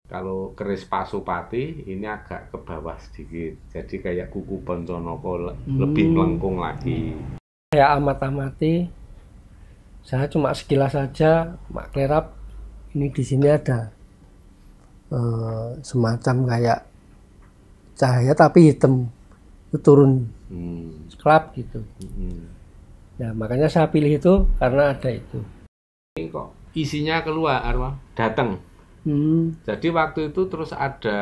Kalau keris Pasupati ini agak ke bawah sedikit, jadi kayak kuku Ponconoko lebih melengkung lagi. Saya amati, saya cuma sekilas saja, Mak Klerap, ini di sini ada semacam kayak cahaya tapi hitam, itu turun sekelap gitu. Nah makanya saya pilih itu karena ada itu. Ini kok isinya keluar arwah datang. Jadi waktu itu terus ada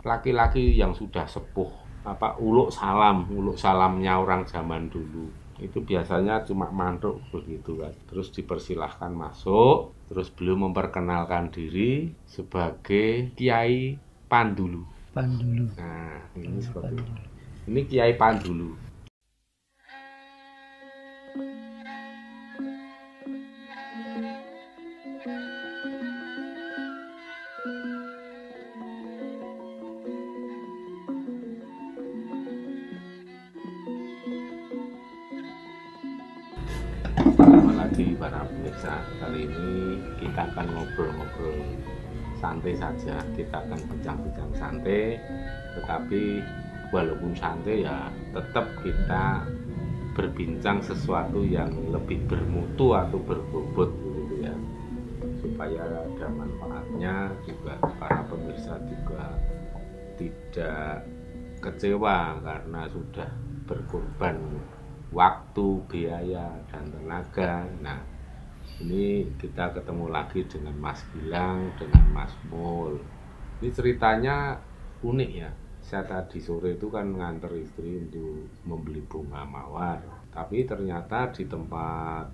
laki-laki yang sudah sepuh, uluk salamnya orang zaman dulu. Itu biasanya cuma mantuk begitu kan. Terus dipersilahkan masuk, terus beliau memperkenalkan diri sebagai Kiai Pandulu. Nah, ini seperti itu. Ini Kiai Pandulu. Selamat lagi para pemirsa. Kali ini kita akan ngobrol-ngobrol santai saja. Kita akan bincang-bincang santai, tetapi walaupun santai ya tetap kita berbincang sesuatu yang lebih bermutu atau berbobot gitu ya, supaya ada manfaatnya juga, para pemirsa juga tidak kecewa karena sudah berkorban waktu, biaya, dan tenaga. Nah, ini kita ketemu lagi dengan Mas Gilang, dengan Mas Mul. Ini ceritanya unik ya. Saya tadi sore itu kan nganter istri untuk membeli bunga mawar, tapi ternyata di tempat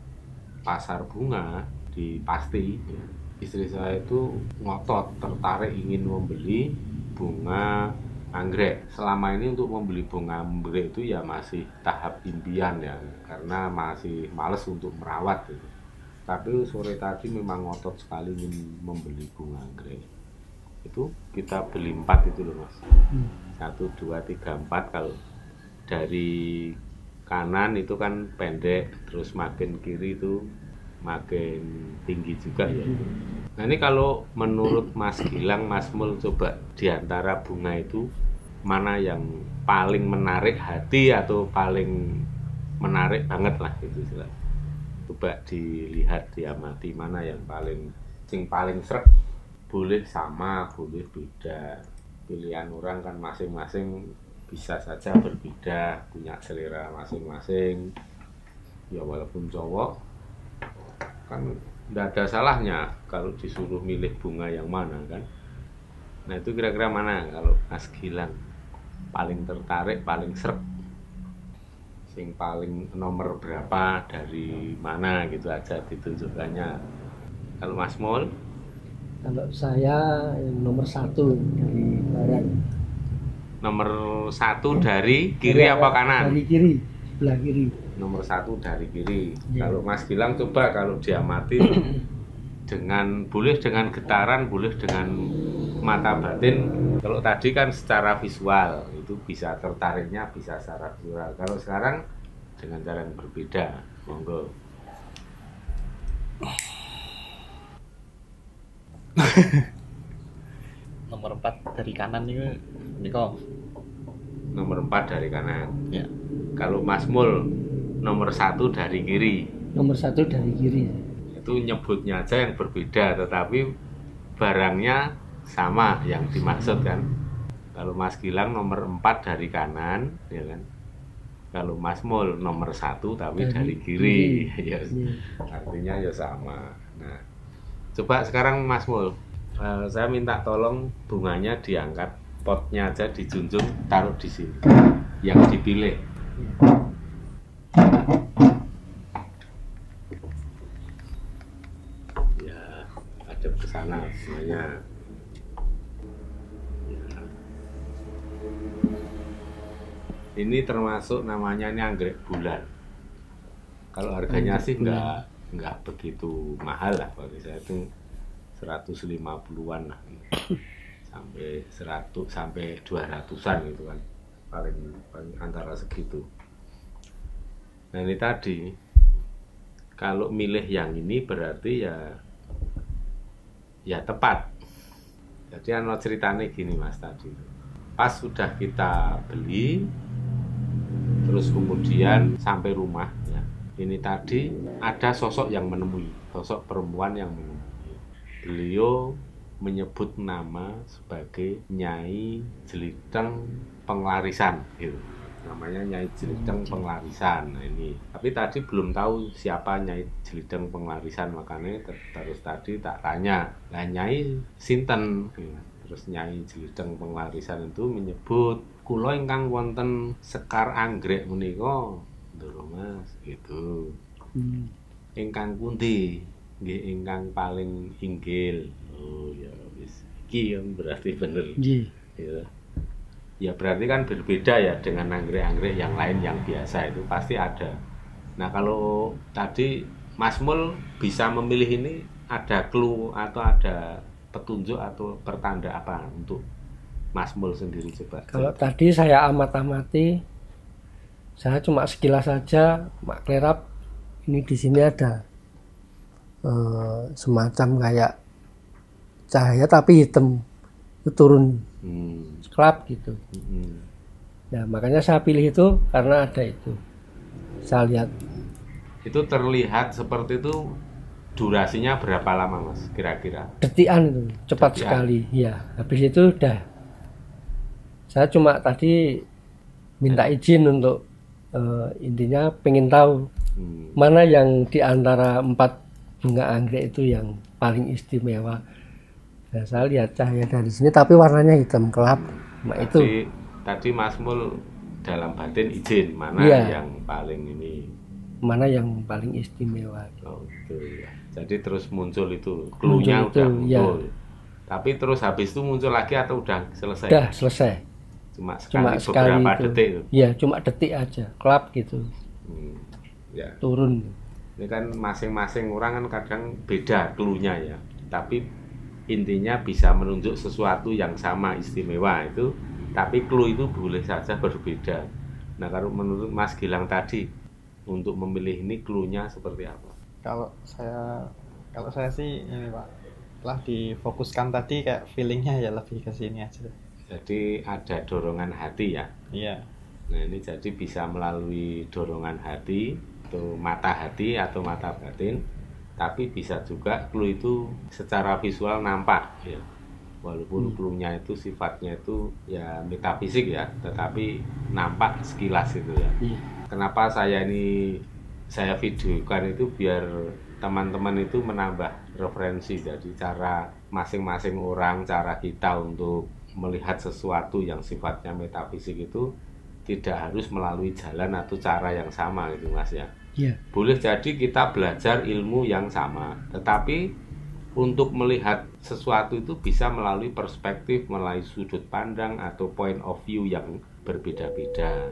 pasar bunga di Pasti ya, istri saya itu ngotot, tertarik ingin membeli bunga anggrek. Selama ini untuk membeli bunga anggrek itu ya masih tahap impian ya, karena masih males untuk merawat gitu. Tapi sore tadi memang ngotot sekali ingin membeli bunga anggrek. Itu kita beli 4 itu loh Mas. 1, 2, 3, 4. Kalau dari kanan itu kan pendek, terus makin kiri itu makin tinggi juga ya. Nah ini kalau menurut Mas Gilang, Mas Mul, coba diantara bunga itu mana yang paling menarik hati atau paling menarik banget lah gitu. Coba dilihat, diamati mana yang paling srek. Boleh sama, boleh beda. Pilihan orang kan masing-masing bisa saja berbeda, punya selera masing-masing. Ya walaupun cowok kan tidak ada salahnya kalau disuruh milih bunga yang mana kan. Nah itu kira-kira mana kalau Mas Gilang paling tertarik, paling srek, sing paling nomor berapa, dari mana gitu aja ditunjukkannya. Kalau Mas Mul? Kalau saya nomor 1 dari barat. Nomor 1 dari kiri apa kanan? Dari kiri, sebelah kiri. Nomor 1 dari kiri. Ya. Kalau Mas Gilang coba kalau diamati boleh dengan getaran, boleh dengan mata batin. Kalau tadi kan secara visual itu bisa tertariknya, bisa secara visual. Kalau sekarang dengan cara yang berbeda. Monggo. Nomor 4 dari kanan itu Niko. Nomor 4 dari kanan. Ya. Kalau Mas Mul nomor 1 dari kiri. Nomor 1 dari kiri. Itu nyebutnya aja yang berbeda, tetapi barangnya sama yang dimaksud kan. Kalau Mas Gilang nomor 4 dari kanan, ya kan. Kalau Mas Mul nomor 1 tapi dari kiri. Ya, artinya ya sama. Nah, coba sekarang Mas Mul, saya minta tolong bunganya diangkat, potnya aja dijunjung, taruh di sini. Yang dipilih. Ya, hadap ke sana semuanya. Ya. Ini termasuk namanya ini anggrek bulan. Kalau harganya sih nggak begitu mahal lah, bagi saya itu 150-an lah, sampai 100 sampai 200-an gitu kan, paling antara segitu. Nah ini tadi kalau milih yang ini berarti ya tepat. Jadi ceritanya gini Mas tadi. Pas sudah kita beli, terus kemudian sampai rumah ya. Ini tadi ada sosok yang menemui, sosok perempuan yang menemui. Beliau menyebut nama sebagai Nyai Jeliteng Penglarisan gitu. Namanya Nyai Jeliteng Penglarisan. Nah ini. Tapi tadi belum tahu siapa Nyai Jeliteng Penglarisan, makanya terus tadi tak tanya. Lah Nyai sinten? Terus Nyai Jeliteng Penglarisan itu menyebut kula ingkang wonten Sekar Anggrek menika, lho Mas, gitu. Ingkang pundi? Nggih ingkang paling inggil. Oh ya wis. Iki berarti bener. Nggih. Ya. Ya berarti kan berbeda ya dengan anggrek-anggrek yang lain yang biasa itu pasti ada. Nah kalau tadi Mas Mul bisa memilih ini ada clue atau ada petunjuk atau pertanda apa untuk Mas Mul sendiri coba? Kalau tadi saya amati, saya cuma sekilas saja, Mak Klerap, ini di sini ada semacam kayak cahaya tapi hitam, itu turun klap gitu. Nah makanya saya pilih itu karena ada itu. Saya lihat. Itu terlihat seperti itu. Durasinya berapa lama Mas kira-kira? Detikan itu, cepat sekali. Ya, habis itu udah. Saya cuma tadi minta izin untuk intinya pengen tahu mana yang di antara 4 bunga anggrek itu yang paling istimewa. Nah, saya lihat cahaya dari sini tapi warnanya hitam kelap. Nah, itu. Tadi Mas Mul dalam batin izin mana yang paling ini? Mana yang paling istimewa? Oh gitu ya. Jadi terus muncul itu, clue-nya udah muncul. Ya. Tapi terus habis itu muncul lagi atau udah selesai? Udah selesai. Cuma sekali beberapa detik itu. Iya, cuma detik aja, klap gitu. Ya. Turun. Ini kan masing-masing orang kan kadang beda clue-nya ya. Tapi intinya bisa menunjuk sesuatu yang sama istimewa itu, tapi clue itu boleh saja berbeda. Nah, kalau menurut Mas Gilang tadi untuk memilih ini clue-nya seperti apa? Kalau saya sih ini Pak, telah difokuskan tadi kayak feelingnya ya lebih ke sini aja. Jadi ada dorongan hati ya? Iya. Nah ini jadi bisa melalui dorongan hati atau mata batin, tapi bisa juga clue itu secara visual nampak ya. Walaupun clue-nya itu sifatnya itu ya metafisik ya, tetapi nampak sekilas itu ya. Kenapa saya videokan itu biar teman-teman itu menambah referensi, jadi cara masing-masing orang, cara kita untuk melihat sesuatu yang sifatnya metafisik itu tidak harus melalui jalan atau cara yang sama gitu Mas ya. Boleh jadi kita belajar ilmu yang sama, tetapi untuk melihat sesuatu itu bisa melalui perspektif, melalui sudut pandang atau point of view yang berbeda-beda.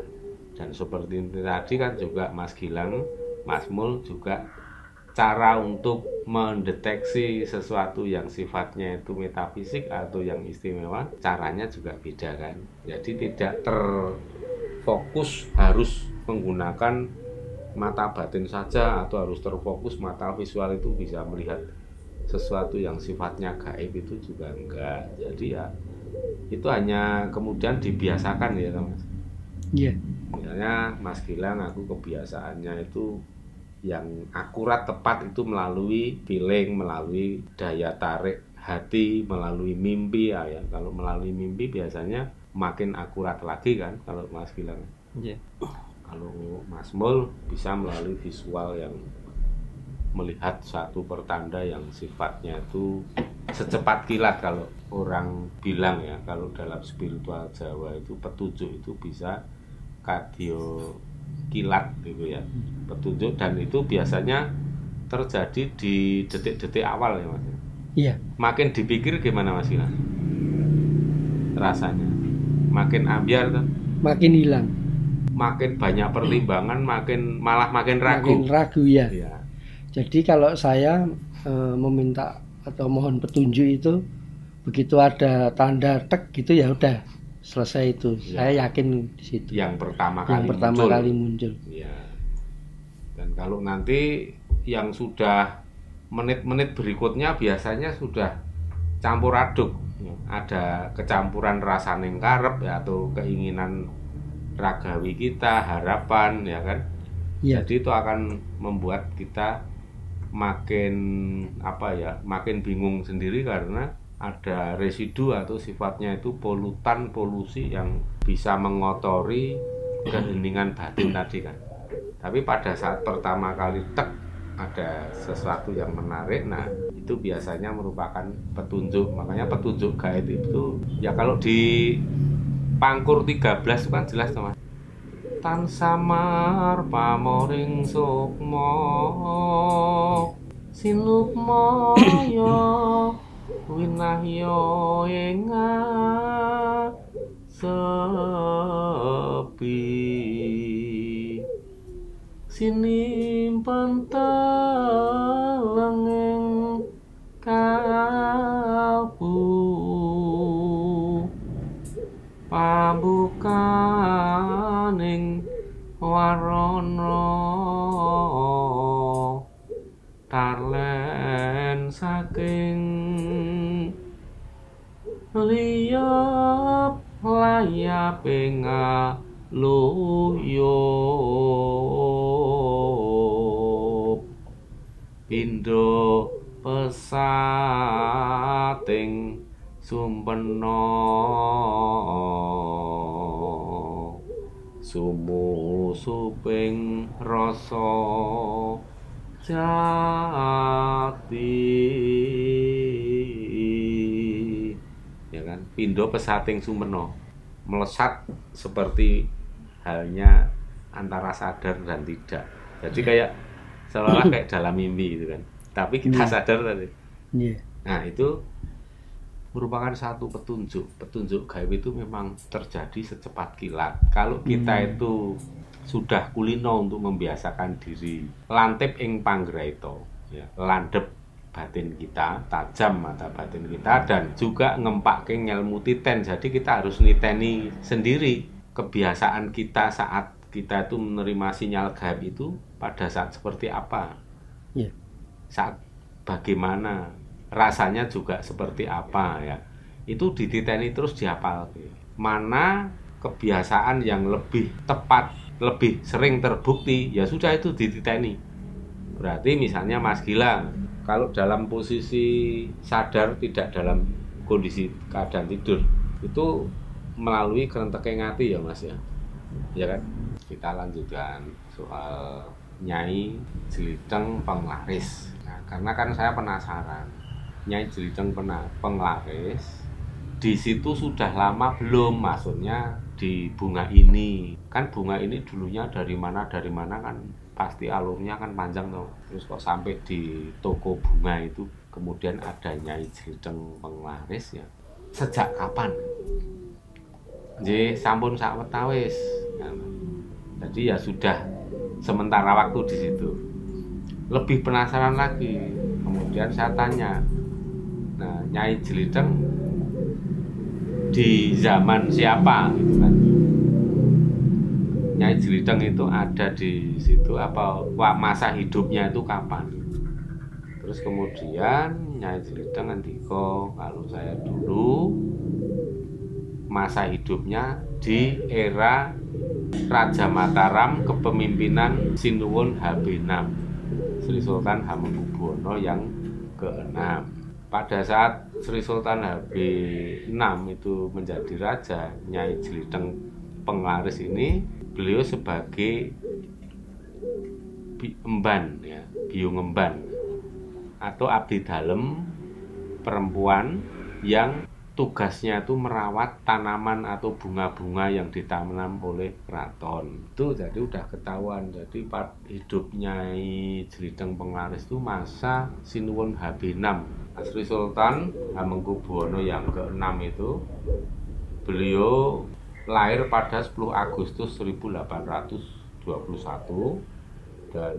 Dan seperti itu tadi kan juga Mas Gilang, Mas Mul juga cara untuk mendeteksi sesuatu yang sifatnya itu metafisik atau yang istimewa, caranya juga beda kan. Jadi tidak terfokus harus menggunakan mata batin saja atau harus terfokus mata visual, itu bisa melihat sesuatu yang sifatnya gaib itu juga enggak. Jadi ya itu hanya kemudian dibiasakan ya Mas. Iya. Misalnya Mas Gilang, aku kebiasaannya itu yang akurat tepat itu melalui feeling, melalui daya tarik hati, melalui mimpi ya. Kalau melalui mimpi biasanya makin akurat lagi kan kalau Mas Gilang. Iya. Kalau Mas Mul bisa melalui visual yang melihat satu pertanda yang sifatnya itu secepat kilat, kalau orang bilang ya, kalau dalam spiritual Jawa itu petunjuk itu bisa kadyo kilat gitu ya, petunjuk, dan itu biasanya terjadi di detik-detik awal ya Mas. Iya. Makin dipikir gimana Mas Gilang? Rasanya makin ambiar kan? Makin hilang. Makin banyak pertimbangan, makin ragu. Makin ragu ya. Iya. Jadi kalau saya meminta atau mohon petunjuk itu, begitu ada tanda tek gitu ya udah selesai itu. Ya. Saya yakin di situ. Yang pertama kali muncul. Ya. Dan kalau nanti yang sudah menit-menit berikutnya biasanya sudah campur aduk ada kecampuran rasa ning karep ya, atau keinginan ragawi kita, harapan ya kan. Jadi itu akan membuat kita makin makin bingung sendiri, karena ada residu atau sifatnya itu polutan, polusi yang bisa mengotori keheningan batin tadi kan. Tapi pada saat pertama kali ada sesuatu yang menarik, nah itu biasanya merupakan petunjuk. Makanya petunjuk gaib itu ya kalau di Pangkur 13 itu kan jelas teman. Tan samar pamoring sukma sinukmaya winahya enga sepi sinimpen telenging kalbu pambukaning warana tarlen saking liyap layaping luyup pindha pesating sumpena sumusuping rasa jati ya kan. Pindha pesating sumpena, melesat seperti halnya antara sadar dan tidak. Jadi kayak seolah kayak dalam mimpi gitu kan, tapi kita sadar tadi. Nah itu merupakan satu petunjuk gaib. Itu memang terjadi secepat kilat. Kalau kita itu sudah kulino untuk membiasakan diri lantip ing panggraita ya, landep batin kita, tajam mata batin kita, dan juga ngempake ngelmu titen. Jadi kita harus niteni sendiri kebiasaan kita saat kita itu menerima sinyal gaib itu pada saat seperti apa, saat bagaimana, rasanya juga seperti apa ya. Itu dititeni terus dihafal. Mana kebiasaan yang lebih tepat, lebih sering terbukti, ya sudah itu dititeni. Berarti misalnya Mas Gilang kalau dalam posisi sadar, tidak dalam kondisi keadaan tidur, itu melalui kerentekeng ati ya Mas ya. Ya kan? Kita lanjutkan soal Nyai Jeliteng Penglaris. Nah, karena kan saya penasaran, Nyai Jeliteng Penglaris di situ sudah lama belum? Maksudnya di bunga ini. Kan bunga ini dulunya dari mana kan pasti alurnya kan panjang tuh. Terus kok sampai di toko bunga itu kemudian ada Nyai Jeliteng Penglaris ya. Sejak kapan? Nggih, sampun sawetawis. Jadi ya sudah sementara waktu di situ. Lebih penasaran lagi. Kemudian saya tanya, nah Nyai Jeliteng di zaman siapa gitu kan? Nyai Jeliteng itu ada di situ apa? Masa hidupnya itu kapan? Terus kemudian Nyai Jeliteng ngendika, kalau saya dulu masa hidupnya di era Raja Mataram kepemimpinan Sinuwun HB6, Sri Sultan Hamengkubuwono yang ke-6. Pada saat Sri Sultan HB6 itu menjadi raja, Nyai Jeliteng Penglaris ini beliau sebagai emban ya, biung emban atau abdi dalem perempuan yang tugasnya itu merawat tanaman atau bunga-bunga yang ditanam oleh keraton. Itu jadi udah ketahuan. Jadi hidup Nyai Jeliteng Penglaris itu masa Sinuwun HB6, Sri Sultan Hamengkubuwono yang ke-6 itu. Beliau lahir pada 10 Agustus 1821 dan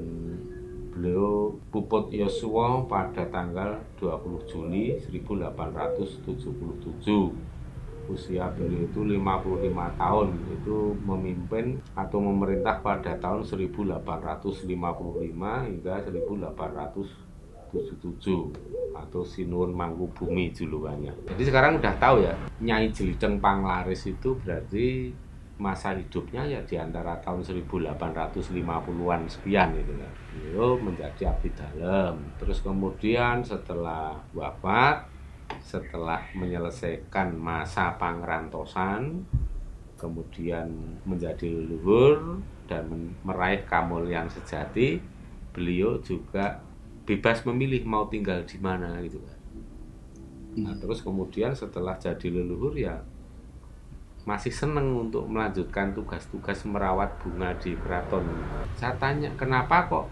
beliau puput yoswa pada tanggal 20 Juli 1877. Usia beliau itu 55 tahun. Itu memimpin atau memerintah pada tahun 1855 hingga 1878. 77 atau Sinuwun Mangkubumi julukannya. Jadi sekarang udah tahu ya, Nyai Jelideng Panglaris itu berarti masa hidupnya ya di antara tahun 1850-an sekian gitu kan. Beliau menjadi abdi dalem. Terus kemudian setelah wafat, setelah menyelesaikan masa pangrantosan, kemudian menjadi leluhur dan meraih kamulyan sejati, beliau juga bebas memilih mau tinggal di mana gitu kan. Nah, terus kemudian setelah jadi leluhur ya masih seneng untuk melanjutkan tugas-tugas merawat bunga di keraton. Saya tanya, kenapa kok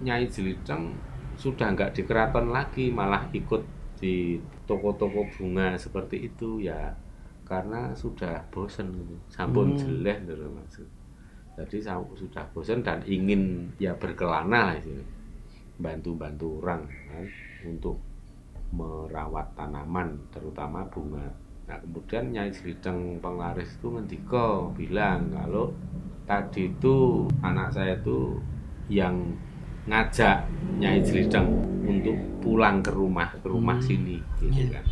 Nyai Jelideng sudah nggak di keraton lagi, malah ikut di toko-toko bunga seperti itu? Ya karena sudah bosen gitu. Sampun jeleh gitu maksud. Jadi sudah bosen dan ingin ya berkelana gitu. Bantu-bantu orang kan, untuk merawat tanaman terutama bunga. Nah, kemudian Nyai Jelideng Panglaris itu ngendika bilang kalau tadi itu anak saya itu yang ngajak Nyai Jelideng untuk pulang ke rumah sini gitu kan.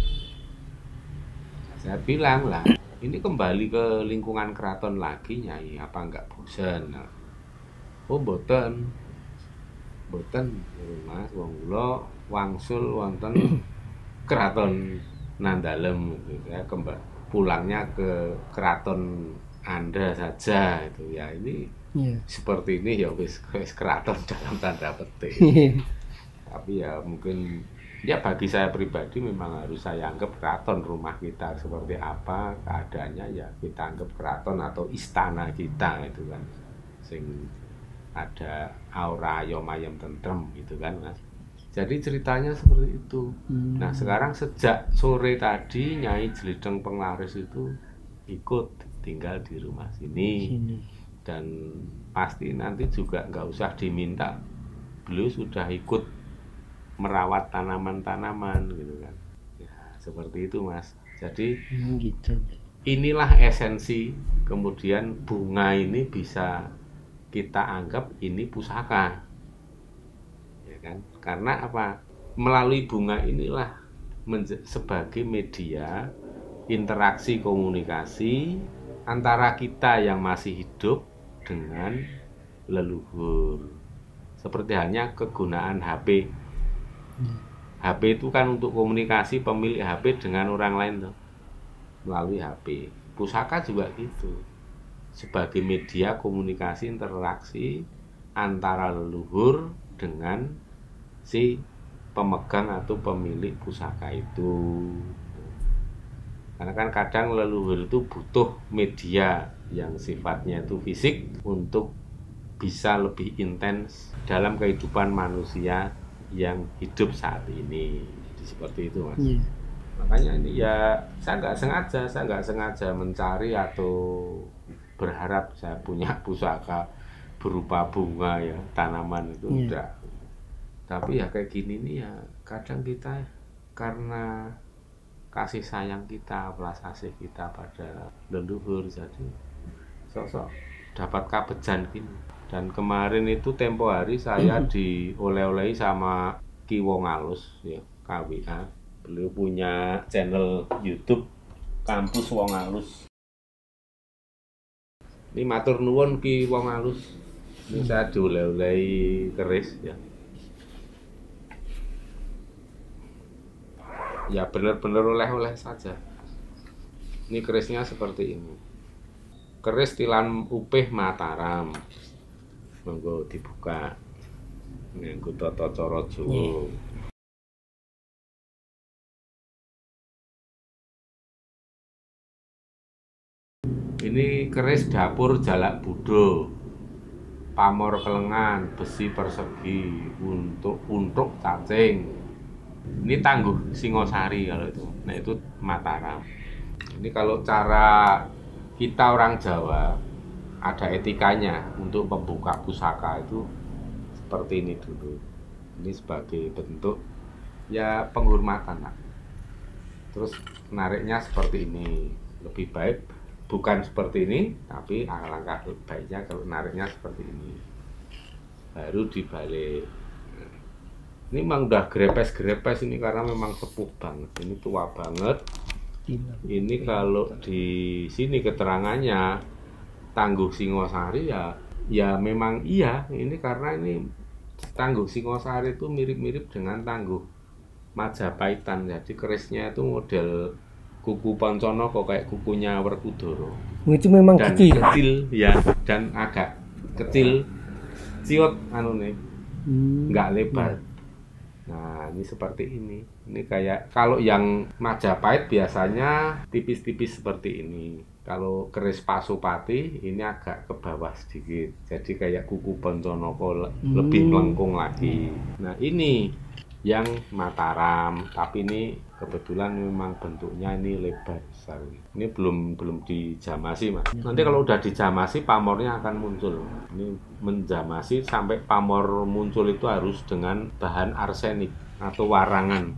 Saya bilang lah, ini kembali ke lingkungan keraton lagi Nyai, apa enggak bosan? Nah, oh boten Mas, wong kula wangsul wonten keraton Nandalem gitu ya, pulangnya ke keraton Anda saja itu ya. Ini seperti ini ya wis keraton dalam tanda petik. Tapi ya mungkin ya bagi saya pribadi memang harus saya anggap keraton rumah kita seperti apa keadaannya, ya kita anggap keraton atau istana kita itu kan, sing ada aura ayom-ayom tentrem gitu kan Mas. Jadi ceritanya seperti itu. Nah sekarang sejak sore tadi Nyai Jelideng Panglaris itu ikut tinggal di rumah sini. Dan pasti nanti juga nggak usah diminta, beliau sudah ikut merawat tanaman-tanaman gitu kan. Ya seperti itu Mas. Jadi gitu. Inilah esensi kemudian bunga ini bisa kita anggap ini pusaka, ya kan? Karena apa? Melalui bunga inilah sebagai media interaksi komunikasi antara kita yang masih hidup dengan leluhur. Seperti halnya kegunaan HP. HP itu kan untuk komunikasi pemilik HP dengan orang lain tuh, melalui HP. Pusaka juga gitu, sebagai media komunikasi interaksi antara leluhur dengan si pemegang atau pemilik pusaka itu. Karena kan kadang leluhur itu butuh media yang sifatnya itu fisik untuk bisa lebih intens dalam kehidupan manusia yang hidup saat ini. Jadi seperti itu Mas. Makanya ini ya saya nggak sengaja mencari atau berharap saya punya pusaka berupa bunga ya, tanaman itu enggak. Tapi ya kayak gini nih ya, kadang kita karena kasih sayang kita, belas kasih kita pada leluhur, jadi sosok dapat kabejan gini. Dan kemarin itu tempo hari saya dioleh-olehi sama Ki Wong Alus ya, KWA. Beliau punya channel YouTube Kampus Wong Alus. Ini matur nuwun Ki Wong Alus. Ini saya dioleh-olehi keris ya. Ya benar-benar oleh-oleh saja. Ini kerisnya seperti ini. Keris tilan upih Mataram. Monggo dibuka. Nganggo tata cara Jawa. Ini keris dapur Jalak Budo, pamor kelengan, besi persegi, untuk cacing. Ini tangguh Singosari kalau itu. Nah itu Mataram. Ini kalau cara kita orang Jawa ada etikanya untuk membuka pusaka itu seperti ini dulu. Ini sebagai bentuk ya penghormatan lah. Terus nariknya seperti ini. Lebih baik bukan seperti ini, tapi alangkah baiknya kalau nariknya seperti ini. Baru dibalik. Ini memang udah grepes-grepes ini karena memang sepuh banget. Ini tua banget. Ini kalau di sini keterangannya Tangguh Singosari ya memang iya. Ini karena ini Tangguh Singosari itu mirip-mirip dengan Tangguh Majapaitan. Jadi kerisnya itu model kuku Poncono kok kayak kukunya Werkudara. Itu memang dan gitu ya? Kecil ya, dan agak kecil, ciut nih, nggak lebar. Nah, ini seperti ini. Ini kayak kalau yang Majapahit biasanya tipis-tipis seperti ini. Kalau keris Pasupati ini agak ke bawah sedikit. Jadi kayak kuku Poncono lebih melengkung lagi. Nah, ini yang Mataram, tapi ini kebetulan memang bentuknya ini lebar besar. Ini belum dijamasi, Mas. Nanti kalau udah dijamasi pamornya akan muncul. Ini menjamasi sampai pamor muncul itu harus dengan bahan arsenik atau warangan.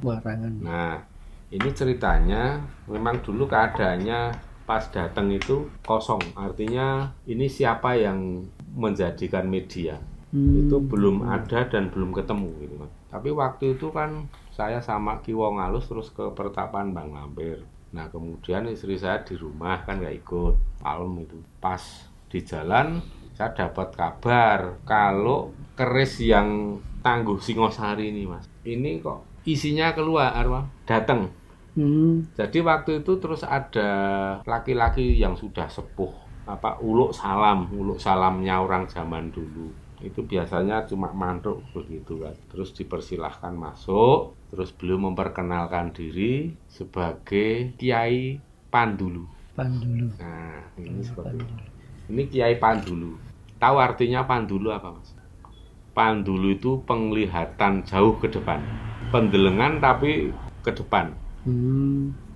Nah, ini ceritanya memang dulu keadaannya pas datang itu kosong. Artinya ini siapa yang menjadikan media? Itu belum ada dan belum ketemu gitu kan. Tapi waktu itu kan saya sama Ki Wong Alus terus ke pertapan Bang Lampir. Nah kemudian istri saya di rumah kan nggak ikut malam itu. Pas di jalan saya dapat kabar kalau keris yang Tangguh Singosari ini, Mas, ini kok isinya keluar datang. Jadi waktu itu terus ada laki-laki yang sudah sepuh, uluk salamnya orang zaman dulu. Itu biasanya cuma mantuk begitu kan. Terus dipersilahkan masuk, terus beliau memperkenalkan diri sebagai Kiai Pandulu. Nah, ini seperti itu. Ini Kiai Pandulu. Tahu artinya Pandulu apa, Mas? Pandulu itu penglihatan jauh ke depan. Pendelengan tapi ke depan.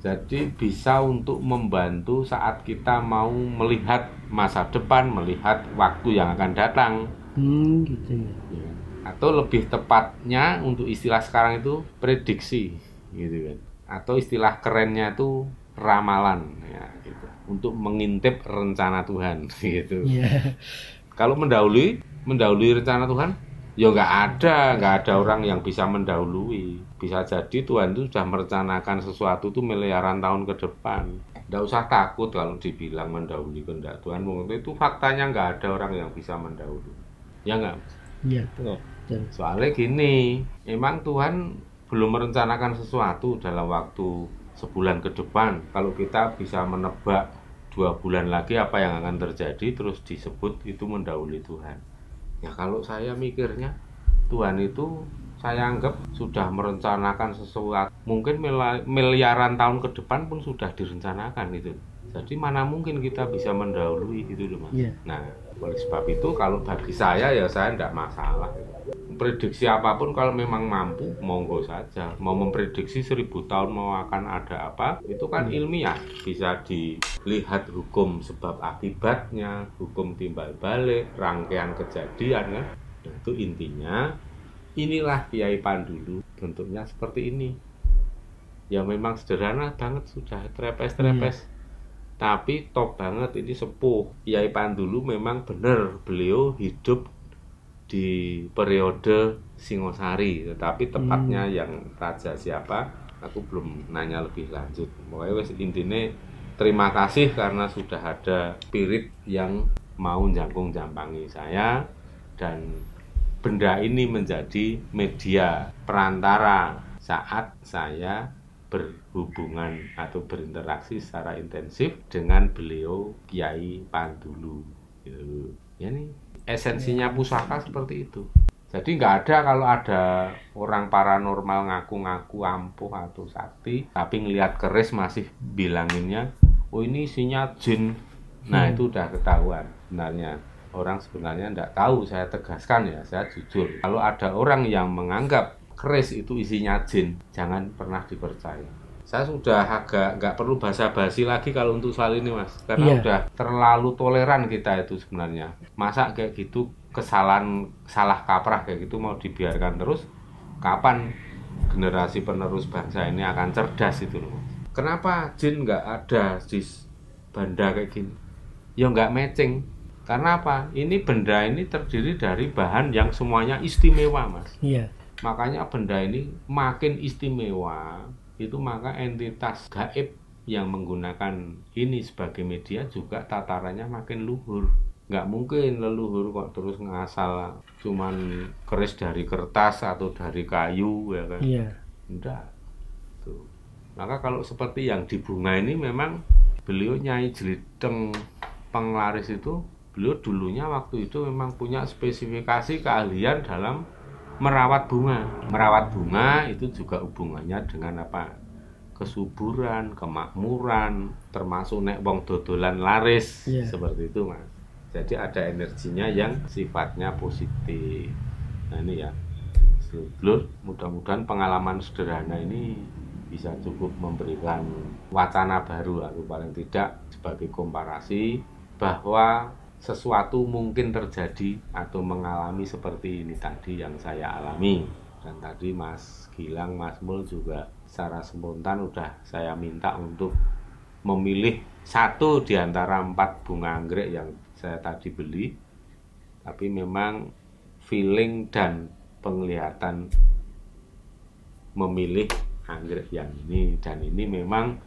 Jadi bisa untuk membantu saat kita mau melihat masa depan, melihat waktu yang akan datang. Gitu ya. Atau lebih tepatnya untuk istilah sekarang itu prediksi gitu kan. Atau istilah kerennya itu ramalan ya gitu. Untuk mengintip rencana Tuhan gitu. Kalau mendahului rencana Tuhan ya nggak ada orang yang bisa mendahului. Bisa jadi Tuhan itu sudah merencanakan sesuatu itu miliaran tahun ke depan. Nggak usah takut kalau dibilang mendahului kehendak Tuhan. Itu faktanya nggak ada orang yang bisa mendahului. Ya nggak? Iya. Soalnya gini, emang Tuhan belum merencanakan sesuatu dalam waktu sebulan ke depan. Kalau kita bisa menebak 2 bulan lagi apa yang akan terjadi, terus disebut itu mendahului Tuhan. Ya kalau saya mikirnya, Tuhan itu saya anggap sudah merencanakan sesuatu. Mungkin miliaran tahun ke depan pun sudah direncanakan gitu. Jadi mana mungkin kita bisa mendahului gitu loh, Mas. Nah, oleh sebab itu kalau bagi saya ya saya tidak masalah. Prediksi apapun kalau memang mampu monggo saja. Mau memprediksi 1000 tahun mau akan ada apa, itu kan ilmiah, bisa dilihat hukum sebab akibatnya, hukum timbal balik, rangkaian kejadian kan. Nah, itu intinya. Inilah Kiai Pandulu, bentuknya seperti ini. Ya memang sederhana banget, sudah trepes-trepes. Tapi top banget, ini sepuh. Kiai Pandulu memang benar beliau hidup di periode Singosari, tetapi tepatnya yang raja siapa aku belum nanya lebih lanjut. Pokoknya intinya terima kasih karena sudah ada spirit yang mau jangkung jampangi saya, dan benda ini menjadi media perantara saat saya berhubungan atau berinteraksi secara intensif dengan beliau Kiai Pandulu gitu. Ya nih esensinya pusaka seperti itu. Jadi nggak ada kalau ada orang paranormal ngaku-ngaku ampuh atau sakti, tapi ngelihat keris masih bilanginnya, oh ini isinya jin. Nah itu udah ketahuan sebenarnya. Orang sebenarnya nggak tahu, saya tegaskan ya, saya jujur. Kalau ada orang yang menganggap keris itu isinya jin, jangan pernah dipercaya. Saya sudah agak nggak perlu basa-basi lagi kalau untuk soal ini, Mas, karena udah terlalu toleran kita itu sebenarnya. Masa kayak gitu kesalahan, salah kaprah kayak gitu mau dibiarkan terus? Kapan generasi penerus bangsa ini akan cerdas itu loh? Kenapa jin nggak ada di benda kayak gini? Ya nggak matching. Karena apa? Ini benda ini terdiri dari bahan yang semuanya istimewa, Mas. Iya. Makanya benda ini makin istimewa, itu maka entitas gaib yang menggunakan ini sebagai media juga tatarannya makin luhur. Nggak mungkin leluhur kok terus ngasal cuman keris dari kertas atau dari kayu ya kan. Iya. Enggak. Tuh. Maka kalau seperti yang di bunga ini memang beliau Nyai Jeliteng Penglaris itu, beliau dulunya waktu itu memang punya spesifikasi keahlian dalam merawat bunga. Merawat bunga itu juga hubungannya dengan apa? Kesuburan, kemakmuran, termasuk nek wong dodolan laris, seperti itu Mas. Jadi ada energinya yang sifatnya positif. Nah ini ya, sedulur, mudah-mudahan pengalaman sederhana ini bisa cukup memberikan wacana baru atau paling tidak sebagai komparasi bahwa sesuatu mungkin terjadi atau mengalami seperti ini tadi yang saya alami. Dan tadi Mas Gilang, Mas Mul juga secara spontan udah saya minta untuk memilih satu di antara 4 bunga anggrek yang saya tadi beli. Tapi memang feeling dan penglihatan memilih anggrek yang ini, dan ini memang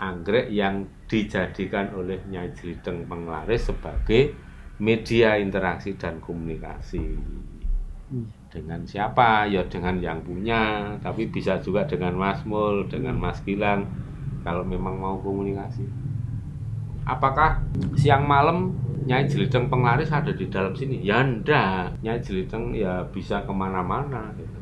anggrek yang dijadikan oleh Nyai Jeliteng Penglaris sebagai media interaksi dan komunikasi. Dengan siapa? Ya dengan yang punya, tapi bisa juga dengan Mas Mul, dengan Mas Gilang kalau memang mau komunikasi. Apakah siang malam Nyai Jeliteng Penglaris ada di dalam sini? Ya enggak, Nyai Jeliteng ya bisa kemana-mana gitu.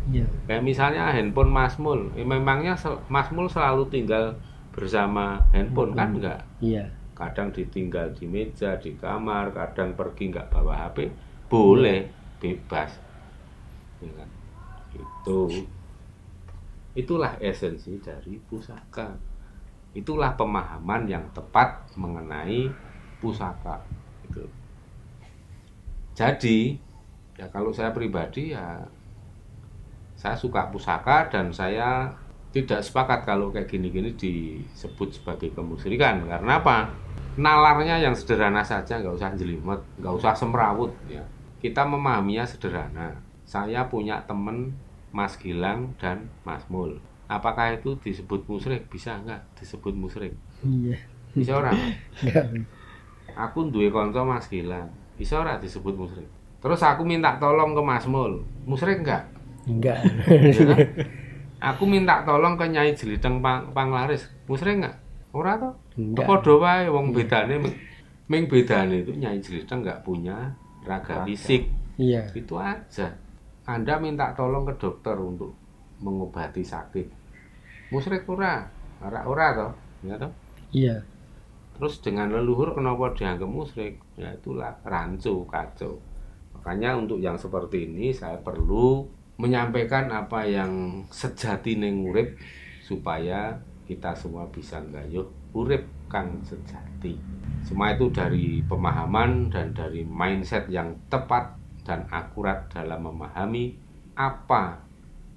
Iya. Kayak misalnya handphone Mas Mul, memangnya Mas Mul selalu tinggal bersama handphone kan enggak? Iya. Kadang ditinggal di meja, di kamar, kadang pergi enggak bawa HP, boleh, bebas. Ya kan? Itulah esensi dari pusaka. Itulah pemahaman yang tepat mengenai pusaka. Gitu. Jadi, ya kalau saya pribadi ya saya suka pusaka dan saya tidak sepakat kalau kayak gini-gini disebut sebagai kemusyrikan. Karena apa? Nalarnya yang sederhana saja, nggak usah jelimet, nggak usah semrawut. Ya. Kita memahaminya sederhana. Saya punya temen Mas Gilang dan Mas Mul. Apakah itu disebut musyrik? Bisa nggak disebut musyrik? Iya. Bisa orang? Enggak. Aku duwe kanca Mas Gilang. Bisa ora disebut musyrik? Terus aku minta tolong ke Mas Mul. Musyrik enggak? Enggak. Ya kan? Aku minta tolong ke Nyai Jeliteng Penglaris. Musyrik enggak? Ora toh? Enggak. Padha wae wong bedane ming bedane itu Nyai Jeliteng enggak punya raga fisik. Iya. Itu aja. Anda minta tolong ke dokter untuk mengobati sakit. Musyrik ora? Ora toh? Ya toh? Iya. Terus dengan leluhur kenapa dianggap musyrik? Ya itulah rancu, kacau. Makanya untuk yang seperti ini saya perlu menyampaikan apa yang sejati ning urip supaya kita semua bisa nggayuh urip kang sejati. Semua itu dari pemahaman dan dari mindset yang tepat dan akurat dalam memahami apa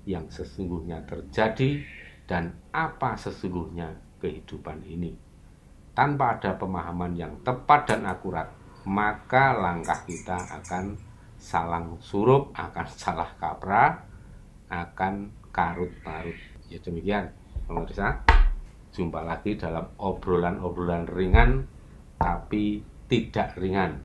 yang sesungguhnya terjadi dan apa sesungguhnya kehidupan ini. Tanpa ada pemahaman yang tepat dan akurat, maka langkah kita akan salang surup, akan salah kaprah, akan karut-marut. Ya demikian, pemirsa. Jumpa lagi dalam obrolan-obrolan ringan, tapi tidak ringan.